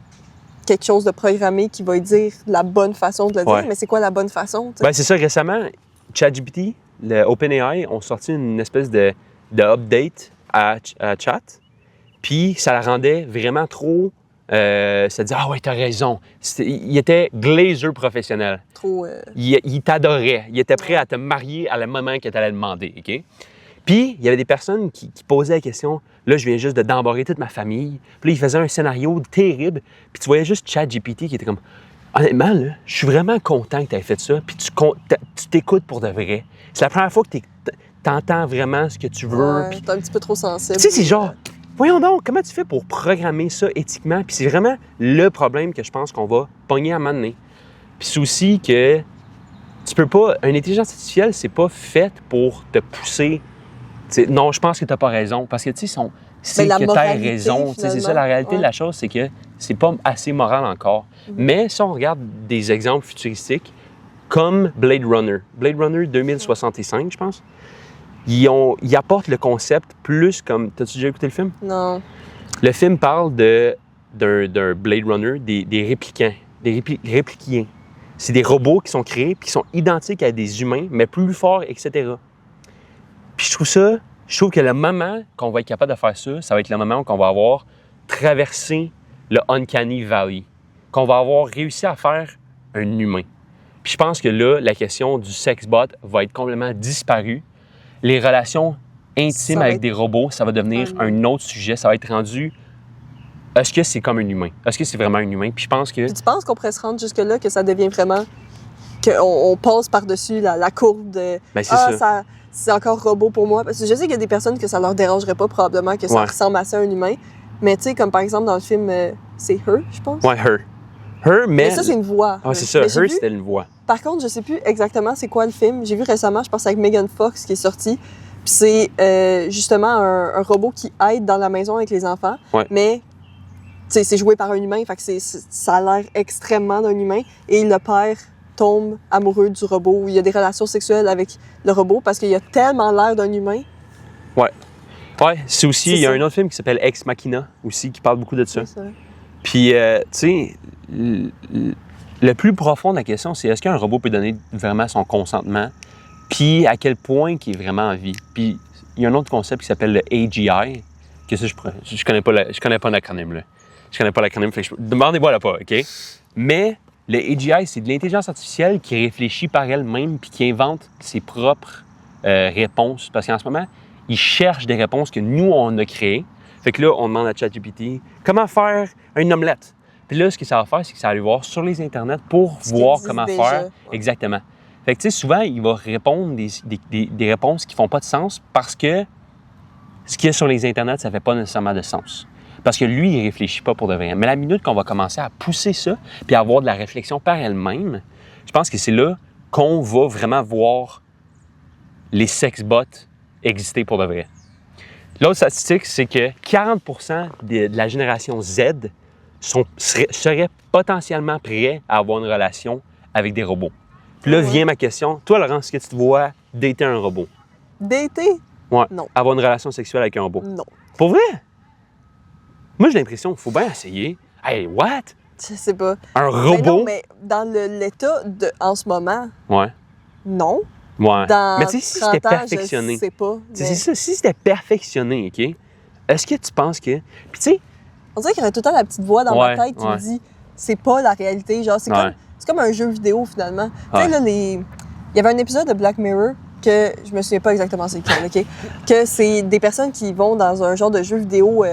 quelque chose de programmé qui va lui dire la bonne façon de le dire, mais c'est quoi la bonne façon? Bien, c'est ça. Récemment, ChatGPT, le OpenAI, ont sorti une espèce de update à Chat, puis ça la rendait vraiment trop... ça dit « Ah ouais, t'as raison ». Il était glazer professionnel. Trop... Il t'adorait. Il était prêt à te marier à la moment que tu allais demander, OK? Puis, il y avait des personnes qui posaient la question « Là, je viens juste d'embarrer toute ma famille. » Puis là, ils faisaient un scénario terrible. Puis tu voyais juste ChatGPT qui était comme « Honnêtement, là, je suis vraiment content que tu aies fait ça. Puis tu t'écoutes pour de vrai. C'est la première fois que tu entends vraiment ce que tu veux. Ouais, t'es un petit peu trop sensible. Tu sais, c'est genre... Voyons donc, comment tu fais pour programmer ça éthiquement? Puis c'est vraiment le problème que je pense qu'on va pogner à un moment donné. Puis c'est aussi que tu peux pas... Une intelligence artificielle, c'est pas faite pour te pousser. T'sais, non, je pense que t'as pas raison. Parce que, tu sais, c'est que t'as raison. C'est ça, la réalité de la chose, c'est que c'est pas assez moral encore. Mais si on regarde des exemples futuristiques, comme Blade Runner 2065, je pense, ils apportent le concept plus comme... T'as-tu déjà écouté le film? Non. Le film parle d'un Blade Runner, des réplicants, des répliquiens. C'est des robots qui sont créés puis qui sont identiques à des humains, mais plus forts, etc. Puis je trouve que le moment qu'on va être capable de faire ça, ça va être le moment où on va avoir traversé le Uncanny Valley, qu'on va avoir réussi à faire un humain. Puis je pense que là, la question du sex-bot va être complètement disparue. Les relations intimes avec des robots, ça va devenir un autre sujet. Ça va être rendu... Est-ce que c'est comme un humain? Est-ce que c'est vraiment un humain? Puis je pense que... Puis tu penses qu'on pourrait se rendre jusque-là, que ça devient vraiment... qu'on passe par-dessus la courbe de... Ben, ça. C'est encore robot pour moi. Parce que je sais qu'il y a des personnes que ça leur dérangerait pas, probablement, que ça ressemble assez à un humain. Mais tu sais, comme par exemple dans le film, c'est Her, je pense? Ouais, Her, mais ça, c'est une voix. Ah, c'est ça. Her, c'était une voix. Par contre, je sais plus exactement c'est quoi le film. J'ai vu récemment, je pense, avec Megan Fox qui est sorti. Puis c'est justement un robot qui aide dans la maison avec les enfants. Ouais. Mais sais, c'est joué par un humain, fait que ça a l'air extrêmement d'un humain. Et le père tombe amoureux du robot, ou il y a des relations sexuelles avec le robot parce qu'il a tellement l'air d'un humain. Ouais, c'est aussi, il y a un autre film qui s'appelle Ex Machina aussi, qui parle beaucoup de ça. Puis, tu sais, le plus profond de la question, c'est est-ce qu'un robot peut donner vraiment son consentement, puis à quel point il est vraiment en vie. Puis, il y a un autre concept qui s'appelle le AGI, que ça, je connais pas l'acronyme, là. Je connais pas l'acronyme, fait que demandez-moi là pas, OK? Mais le AGI, c'est de l'intelligence artificielle qui réfléchit par elle-même puis qui invente ses propres réponses. Parce qu'en ce moment, ils cherchent des réponses que nous, on a créées. Fait que là, on demande à ChatGPT comment faire une omelette. Puis là, ce que ça va faire, c'est que ça va aller voir sur les internets pour voir comment faire. Exactement. Fait que, tu sais, souvent, il va répondre des réponses qui font pas de sens parce que ce qu'il y a sur les internets, ça fait pas nécessairement de sens. Parce que lui, il réfléchit pas pour de vrai. Mais la minute qu'on va commencer à pousser ça puis à avoir de la réflexion par elle-même, je pense que c'est là qu'on va vraiment voir les sexbots exister pour de vrai. L'autre statistique, c'est que 40% de la génération Z seraient potentiellement prêts à avoir une relation avec des robots. Puis là vient ma question. Toi, Laurent, est-ce que tu te vois dater un robot? Dater? Ouais. Non. Avoir une relation sexuelle avec un robot? Non. Pour vrai? Moi, j'ai l'impression qu'il faut bien essayer. Hey, what? Je sais pas. Un robot? Mais non, mais dans l'état en ce moment, ouais. Non. Ouais. Dans mais tu sais, si c'était perfectionné. Je sais pas. Mais... C'est ça, si c'était perfectionné, OK? Est-ce que tu penses que... Puis tu sais... On dirait qu'il y aurait tout le temps la petite voix dans ma tête qui me dit c'est pas la réalité. Genre, c'est comme un jeu vidéo, finalement. Tu sais, là, il y avait un épisode de Black Mirror que je me souviens pas exactement c'est quel, OK? Que c'est des personnes qui vont dans un genre de jeu vidéo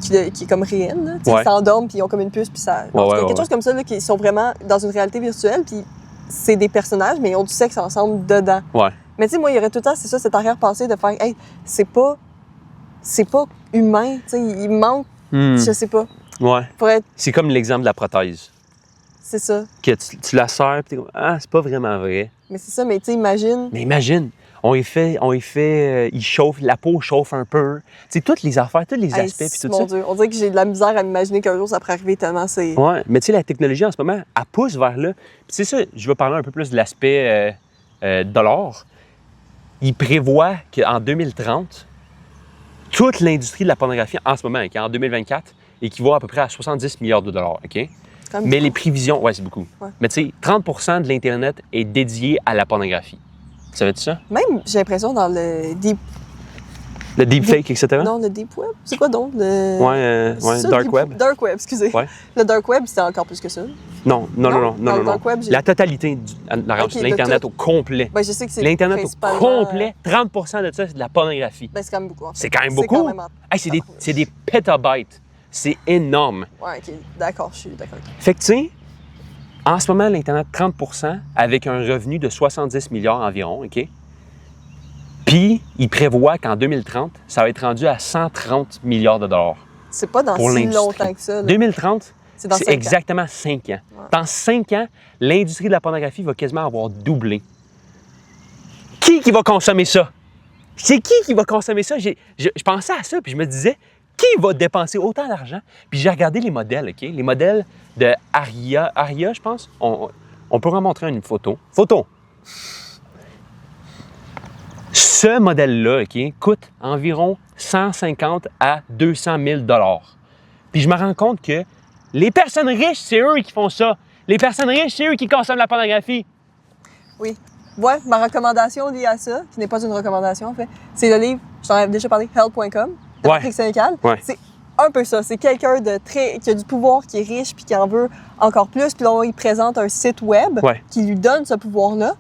qui est comme réel, là. Tu sais, ils s'endorment, puis ils ont comme une puce, puis ça... quelque chose comme ça, là, qui sont vraiment dans une réalité virtuelle, puis c'est des personnages, mais ils ont du sexe ensemble dedans. Ouais. Mais tu sais, moi, il y aurait tout le temps, c'est ça, cette arrière-pensée de faire « Hey, c'est pas humain. » Tu sais, il manque, je sais pas. Ouais. C'est comme l'exemple de la prothèse. C'est ça. Que tu la serres, puis t'es comme « Ah, c'est pas vraiment vrai. » Mais c'est ça, mais tu sais, imagine... Mais imagine, il chauffe, la peau chauffe un peu. Tu sais, toutes les affaires, tous les aspects, puis tout ça. Mon Dieu, on dirait que j'ai de la misère à m'imaginer qu'un jour, ça pourrait arriver tellement c'est... Ouais, mais tu sais, la technologie, en ce moment, elle pousse vers là. Puis c'est ça, je veux parler un peu plus de l'aspect dollar. Il prévoit qu'en 2030, toute l'industrie de la pornographie, en ce moment, en 2024, équivaut à peu près à 70 milliards de dollars, OK? Mais les prévisions, c'est beaucoup. Ouais. Mais tu sais, 30% de l'Internet est dédié à la pornographie. Tu savais-tu ça? Même, j'ai l'impression, dans le deep... Le deepfake, etc.? Non, le deep web. C'est quoi donc? Dark web. Dark web, excusez. Ouais. Le dark web, c'était encore plus que ça. Non. Dark web, la totalité de l'Internet au complet. Ben, je sais que c'est l'Internet au complet, 30% de ça, c'est de la pornographie. Ben, c'est quand même beaucoup. En fait. C'est quand même beaucoup. C'est des pétabytes. C'est énorme. Ouais, OK. D'accord, je suis d'accord. Fait que, tu sais, en ce moment, l'Internet, 30% avec un revenu de 70 milliards environ, OK? Puis, il prévoit qu'en 2030, ça va être rendu à 130 milliards de dollars. C'est pas dans si longtemps que ça. Là. 2030, c'est dans 5 exactement 5 ans. Ouais. Dans 5 ans, l'industrie de la pornographie va quasiment avoir doublé. Qui va consommer ça? C'est qui va consommer ça? Je pensais à ça, puis je me disais, qui va dépenser autant d'argent? Puis j'ai regardé les modèles, OK? Les modèles de Aria, je pense. On peut en montrer une photo. Photo! Ce modèle-là, OK, coûte environ 150 à 200 000 $. Puis je me rends compte que les personnes riches, c'est eux qui font ça. Les personnes riches, c'est eux qui consomment la pornographie. Oui. Ouais, ma recommandation liée à ça, qui n'est pas une recommandation en fait, c'est le livre, je t'en avais déjà parlé, Help.com, de Patrick Sénécal. Ouais. C'est un peu ça. C'est quelqu'un qui a du pouvoir, qui est riche, puis qui en veut encore plus. Puis là, il présente un site web qui lui donne ce pouvoir-là.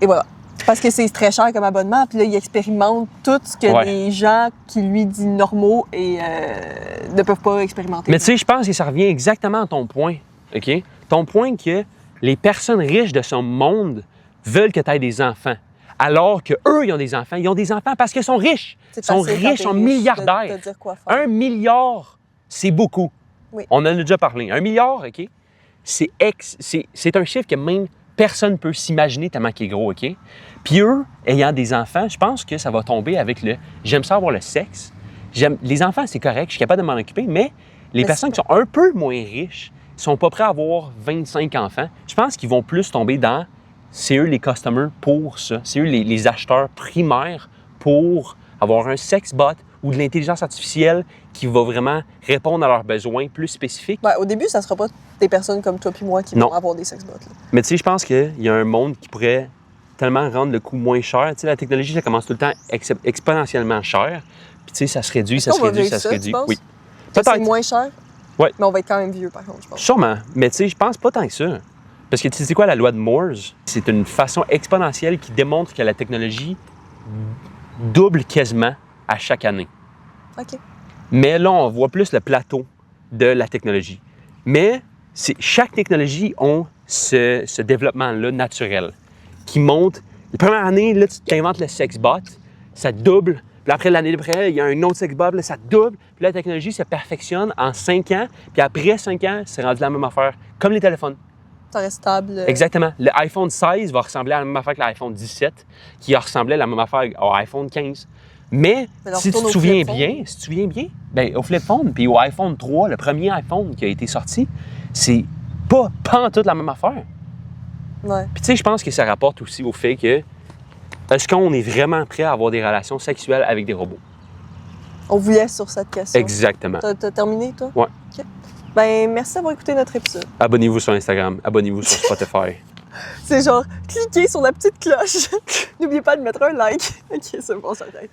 Et voilà. Parce que c'est très cher comme abonnement. Puis là, il expérimente tout ce que les gens qui lui disent normaux et ne peuvent pas expérimenter. Mais tu sais, je pense que ça revient exactement à ton point. OK? Ton point que les personnes riches de ce monde veulent que tu aies des enfants. Alors qu'eux, ils ont des enfants. Ils ont des enfants parce qu'ils sont riches. Ils sont riches, sont milliardaires. De dire quoi faire. 1 milliard, c'est beaucoup. Oui. On en a déjà parlé. 1 milliard, OK? C'est un chiffre que même personne ne peut s'imaginer tellement qu'il est gros, OK? Puis eux, ayant des enfants, je pense que ça va tomber avec le « j'aime ça avoir le sexe ». Les enfants, c'est correct, je suis capable de m'en occuper, mais Les Mais personnes qui sont un peu moins riches sont pas prêts à avoir 25 enfants. Je pense qu'ils vont plus tomber dans... C'est eux les customers pour ça. C'est eux les acheteurs primaires pour avoir un sex bot ou de l'intelligence artificielle qui va vraiment répondre à leurs besoins plus spécifiques. Ben, au début, ça sera pas des personnes comme toi puis moi qui Non. vont avoir des sexbots. Là. Mais tu sais, je pense qu'il y a un monde qui pourrait tellement rendre le coût moins cher. Tu sais, la technologie, ça commence tout le temps exponentiellement cher. Puis tu sais, ça se réduit, ça se qu'on va réduit, vivre ça se ça, réduit. tu penses? Oui. Que c'est Peut-être. moins cher, Ouais. mais on va être quand même vieux, par contre, je pense. Sûrement. Mais tu sais, je pense pas tant que ça. Parce que tu sais quoi, la loi de Moore's, c'est une façon exponentielle qui démontre que la technologie double quasiment à chaque année. OK. Mais là, on voit plus le plateau de la technologie. Mais chaque technologie a ce développement-là naturel qui monte. La première année, là, tu t'inventes le sexbot, ça double. Puis après, l'année d'après, il y a un autre sexbot, là, ça double. Puis la technologie se perfectionne en 5 ans. Puis après 5 ans, c'est rendu la même affaire, comme les téléphones. Ça reste stable. Exactement. Le iPhone 16 va ressembler à la même affaire que l'iPhone 17, qui ressemblait à la même affaire au iPhone 15. Mais si tu te souviens bien, ben, au flip phone, puis au iPhone 3, le premier iPhone qui a été sorti, c'est pas en tout la même affaire. Ouais. Puis tu sais, je pense que ça rapporte aussi au fait que est-ce qu'on est vraiment prêt à avoir des relations sexuelles avec des robots? On vous laisse sur cette question. Exactement. T'as terminé, toi? Ouais. OK. Ben, merci d'avoir écouté notre épisode. Abonnez-vous sur Instagram, abonnez-vous sur Spotify. C'est genre, cliquez sur la petite cloche. N'oubliez pas de mettre un like. OK, c'est bon, j'arrête.